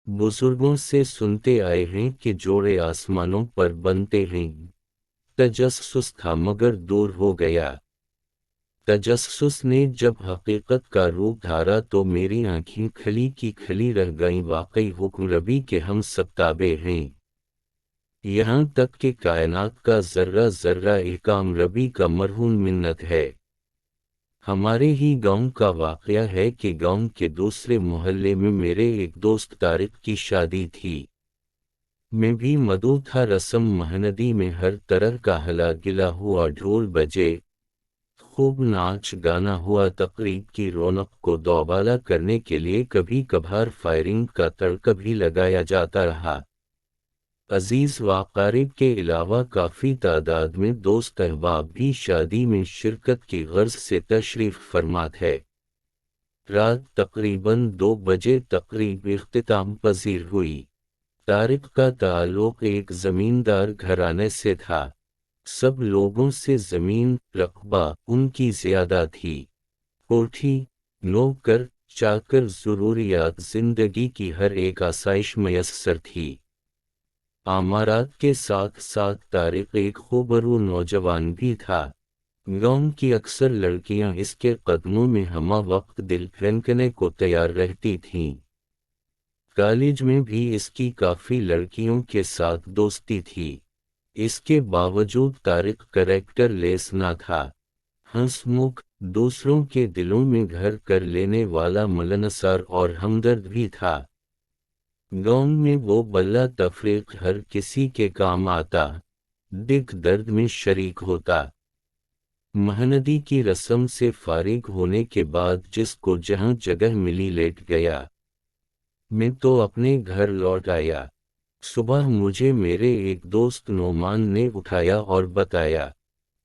बुजुर्गों से सुनते आए हैं कि जोड़े आसमानों पर बनते हैं। तजस्सुस था मगर दूर हो गया। तजस्सुस ने जब हकीकत का रूप धारा तो मेरी आंखें खली की खली रह गईं। वाकई हुक्म रबी के हम सब ताबे हैं। यहाँ तक कि कायनात का जर्रा जर्रा एहकाम रबी का मरहून मिन्नत है। हमारे ही गांव का वाकया है कि गांव के दूसरे मोहल्ले में मेरे एक दोस्त तारिक की शादी थी। मैं भी मदऊ था। रस्म महनदी में हर तरह का हला गिला हुआ, ढोल बजे, खूब नाच गाना हुआ। तकरीब की रौनक को दोबाला करने के लिए कभी कभार फायरिंग का तड़का भी लगाया जाता रहा। अजीज वाक़ारिब के अलावा काफ़ी तादाद में दोस्त अहबाब भी शादी में शिरकत की गर्ज से तशरीफ़ फरमा थे। रात तकरीबन 2 बजे तकरीब इख्तिताम पजीर हुई। तारिक का ताल्लुक़ एक ज़मींदार घराने से था। सब लोगों से ज़मीन रकबा उनकी ज़्यादा थी। कोठी, नौकर चाकर, ज़रूरियात ज़िंदगी की हर एक आसाइश मयस्सर थी। आमारात के साथ साथ तारिक एक खूबरू नौजवान भी था। गांव की अक्सर लड़कियां इसके कदमों में हमा वक्त दिल फेंकने को तैयार रहती थीं। कॉलेज में भी इसकी काफ़ी लड़कियों के साथ दोस्ती थी। इसके बावजूद तारिक करैक्टर लेस ना था। हंसमुख, दूसरों के दिलों में घर कर लेने वाला, मिलनसार और हमदर्द भी था। गांव में वो बल्ला तफरीक हर किसी के काम आता, दिख दर्द में शरीक होता। महनदी की रस्म से फारिग होने के बाद जिसको जहां जगह मिली लेट गया। मैं तो अपने घर लौट आया। सुबह मुझे मेरे एक दोस्त नोमान ने उठाया और बताया,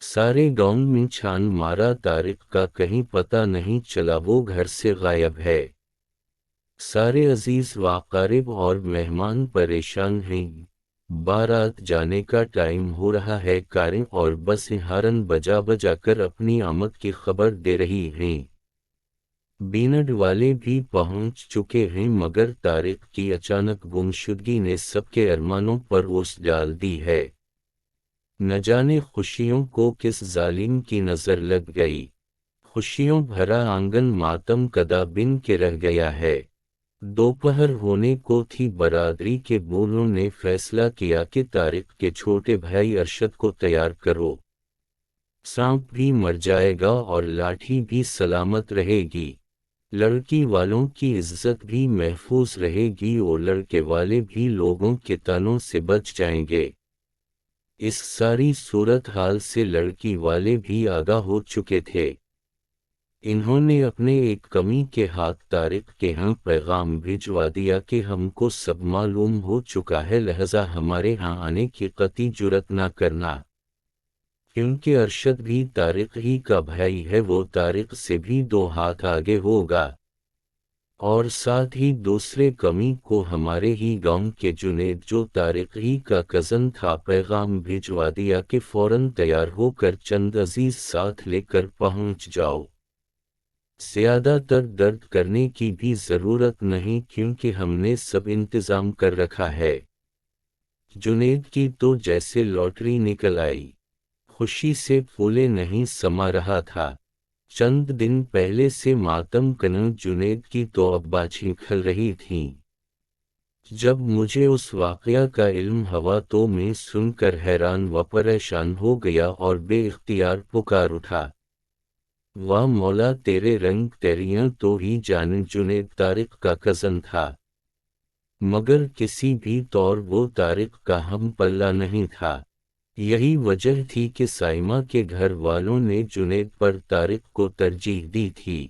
सारे गांव में छान मारा, तारिक का कहीं पता नहीं चला, वो घर से गायब है। सारे अजीज वाक़ारिब और मेहमान परेशान हैं। बारात जाने का टाइम हो रहा है। कारें और बसें हारन बजा बजा कर अपनी आमद की खबर दे रही हैं। बीनड वाले भी पहुंच चुके हैं, मगर तारिक की अचानक गुमशुदगी ने सबके अरमानों पर ओस डाल दी है। न जाने खुशियों को किस जालिम की नजर लग गई। खुशियों भरा आंगन मातम कदा बिन के रह गया है। दोपहर होने को थी। बरादरी के बूढ़ों ने फैसला किया कि तारिक के छोटे भाई अरशद को तैयार करो। सांप भी मर जाएगा और लाठी भी सलामत रहेगी। लड़की वालों की इज्जत भी महफूज रहेगी और लड़के वाले भी लोगों के तानों से बच जाएंगे। इस सारी सूरत हाल से लड़की वाले भी आगाह हो चुके थे। इन्होंने अपने एक कमी के हाथ तारिक के यहाँ पैगाम भिजवा दिया कि हमको सब मालूम हो चुका है, लिहाजा हमारे यहाँ आने की कतई जुर्रत ना करना। क्योंकि अरशद भी तारिक ही का भाई है, वो तारिक से भी 2 हाथ आगे होगा। और साथ ही दूसरे कमी को हमारे ही गांव के जुनेद, जो तारिक ही का कज़न था, पैगाम भिजवा दिया कि फौरन तैयार होकर चंद अजीज साथ लेकर पहुंच जाओ। ज्यादातर दर्द करने की भी जरूरत नहीं, क्योंकि हमने सब इंतजाम कर रखा है। जुनेद की तो जैसे लॉटरी निकल आई। खुशी से फूले नहीं समा रहा था। चंद दिन पहले से मातम कन जुनेद की तो अब्बा खिल रही थीं। जब मुझे उस वाकया का इल्म हुआ तो मैं सुनकर हैरान व परेशान हो गया और बेइख्तियार पुकार उठा, वाह मौला तेरे रंग तेरियां तो ही जाने। जुनेद तारिक का कज़न था, मगर किसी भी तौर वो तारिक का हम पल्ला नहीं था। यही वजह थी कि साइमा के घर वालों ने जुनेद पर तारिक को तरजीह दी थी।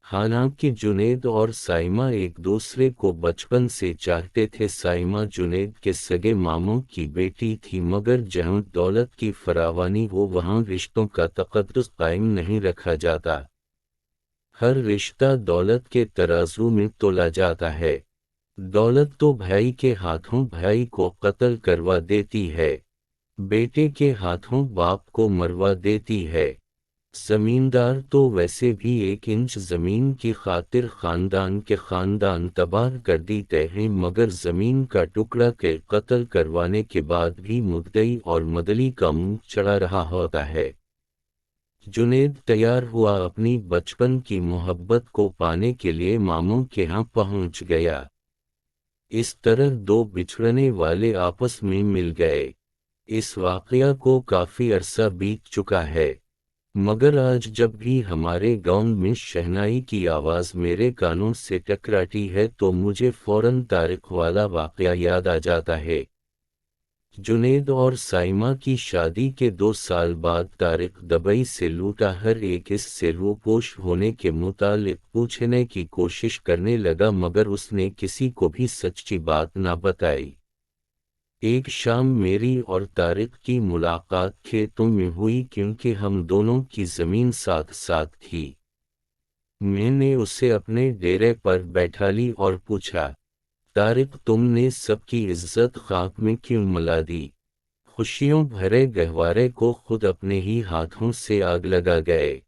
हालांकि जुनेद और साइमा एक दूसरे को बचपन से चाहते थे। साइमा जुनेद के सगे मामों की बेटी थी, मगर जहां दौलत की फरावानी हो वहां रिश्तों का तक़द्दुस कायम नहीं रखा जाता। हर रिश्ता दौलत के तराजू में तोला जाता है। दौलत तो भाई के हाथों भाई को कत्ल करवा देती है, बेटे के हाथों बाप को मरवा देती है। زمیندار تو ویسے بھی 1 انچ زمین کی خاطر خاندان کے خاندان تباہ کر دیتے ہیں، مگر زمین کا ٹکڑا کے قتل کروانے کے بعد بھی مدعی اور مدلی کا منہ چڑھا رہا ہوتا ہے۔ جنید تیار ہوا، اپنی بچپن کی محبت کو پانے کے لیے ماموں کے ہاں پہنچ گیا۔ اس طرح دو بچھڑنے والے آپس میں مل گئے۔ اس واقعہ کو کافی عرصہ بیت چکا ہے، مگر آج جب بھی ہمارے گاؤں میں شہنائی کی آواز میرے کانوں سے ٹکراتی ہے تو مجھے فوراً طارق والا واقعہ یاد آ جاتا ہے۔ جنید اور سائمہ کی شادی کے 2 سال بعد طارق دبئی سے لوٹا ہر ایک اس سے روپوش ہونے کے متعلق پوچھنے کی کوشش کرنے لگا، مگر اس نے کسی کو بھی سچی بات نہ بتائی۔ ایک شام میری اور طارق کی ملاقات کھیتوں میں ہوئی، کیونکہ ہم دونوں کی زمین ساتھ ساتھ تھی۔ میں نے اسے اپنے ڈیرے پر بیٹھا لی اور پوچھا، طارق، تم نے سب کی عزت خاک میں کیوں ملا دی؟ خوشیوں بھرے گہوارے کو خود اپنے ہی ہاتھوں سے آگ لگا گئے۔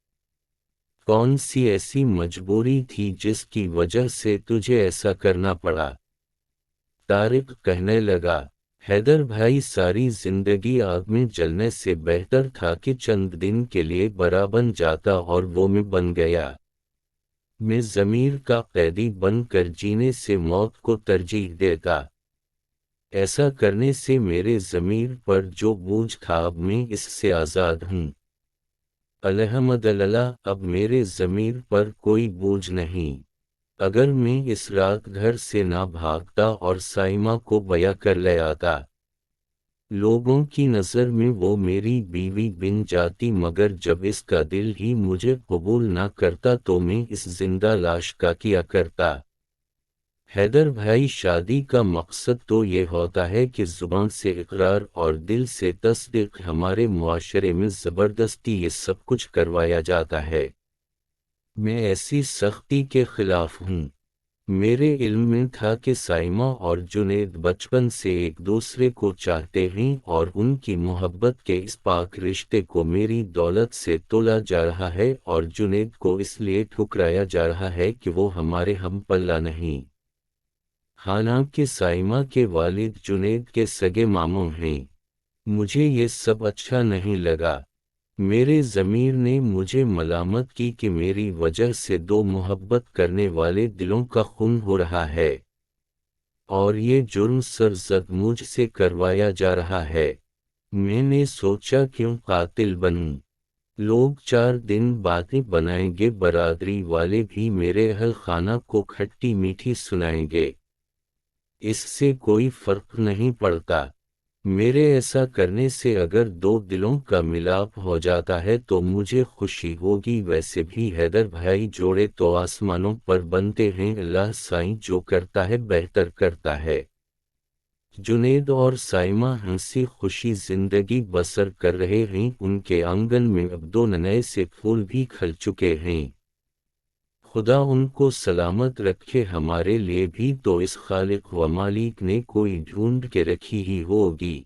کون سی ایسی مجبوری تھی جس کی وجہ سے تجھے ایسا کرنا پڑا؟ طارق کہنے لگا، حیدر بھائی، ساری زندگی آگ میں جلنے سے بہتر تھا کہ چند دن کے لیے برا بن جاتا، اور وہ میں بن گیا۔ میں ضمیر کا قیدی بن کر جینے سے موت کو ترجیح دیتا۔ ایسا کرنے سے میرے ضمیر پر جو بوجھ تھا اب میں اس سے آزاد ہوں۔ الحمدللہ، اب میرے ضمیر پر کوئی بوجھ نہیں۔ اگر میں اس رات گھر سے نہ بھاگتا اور سائمہ کو بیاہ کر لے آتا، لوگوں کی نظر میں وہ میری بیوی بن جاتی، مگر جب اس کا دل ہی مجھے قبول نہ کرتا تو میں اس زندہ لاش کا کیا کرتا؟ حیدر بھائی، شادی کا مقصد تو یہ ہوتا ہے کہ زبان سے اقرار اور دل سے تصدیق۔ ہمارے معاشرے میں زبردستی یہ سب کچھ کروایا جاتا ہے۔ میں ایسی سختی کے خلاف ہوں۔ میرے علم میں تھا کہ سائمہ اور جنید بچپن سے ایک دوسرے کو چاہتے ہیں، اور ان کی محبت کے اس پاک رشتے کو میری دولت سے تولا جا رہا ہے، اور جنید کو اس لیے ٹھکرایا جا رہا ہے کہ وہ ہمارے ہم پلہ نہیں۔ حالانکہ سائمہ کے والد جنید کے سگے ماموں ہیں۔ مجھے یہ سب اچھا نہیں لگا۔ میرے ضمیر نے مجھے ملامت کی کہ میری وجہ سے دو محبت کرنے والے دلوں کا خون ہو رہا ہے، اور یہ جرم سرزد مجھ سے کروایا جا رہا ہے۔ میں نے سوچا، کیوں قاتل بنوں؟ لوگ 4 دن باتیں بنائیں گے، برادری والے بھی میرے اہل خانہ کو کھٹی میٹھی سنائیں گے، اس سے کوئی فرق نہیں پڑتا۔ میرے ایسا کرنے سے اگر دو دلوں کا ملاپ ہو جاتا ہے تو مجھے خوشی ہوگی، ویسے بھی حیدر بھائی جوڑے تو آسمانوں پر بنتے ہیں، اللہ سائیں جو کرتا ہے بہتر کرتا ہے۔ جنید اور سائمہ ہنسی خوشی زندگی بسر کر رہے ہیں، ان کے آنگن میں اب 2 نئے سے پھول بھی کھل چکے ہیں۔ خدا ان کو سلامت رکھے، ہمارے لیے بھی تو اس خالق و مالک نے کوئی ڈھونڈ کے رکھی ہی ہوگی۔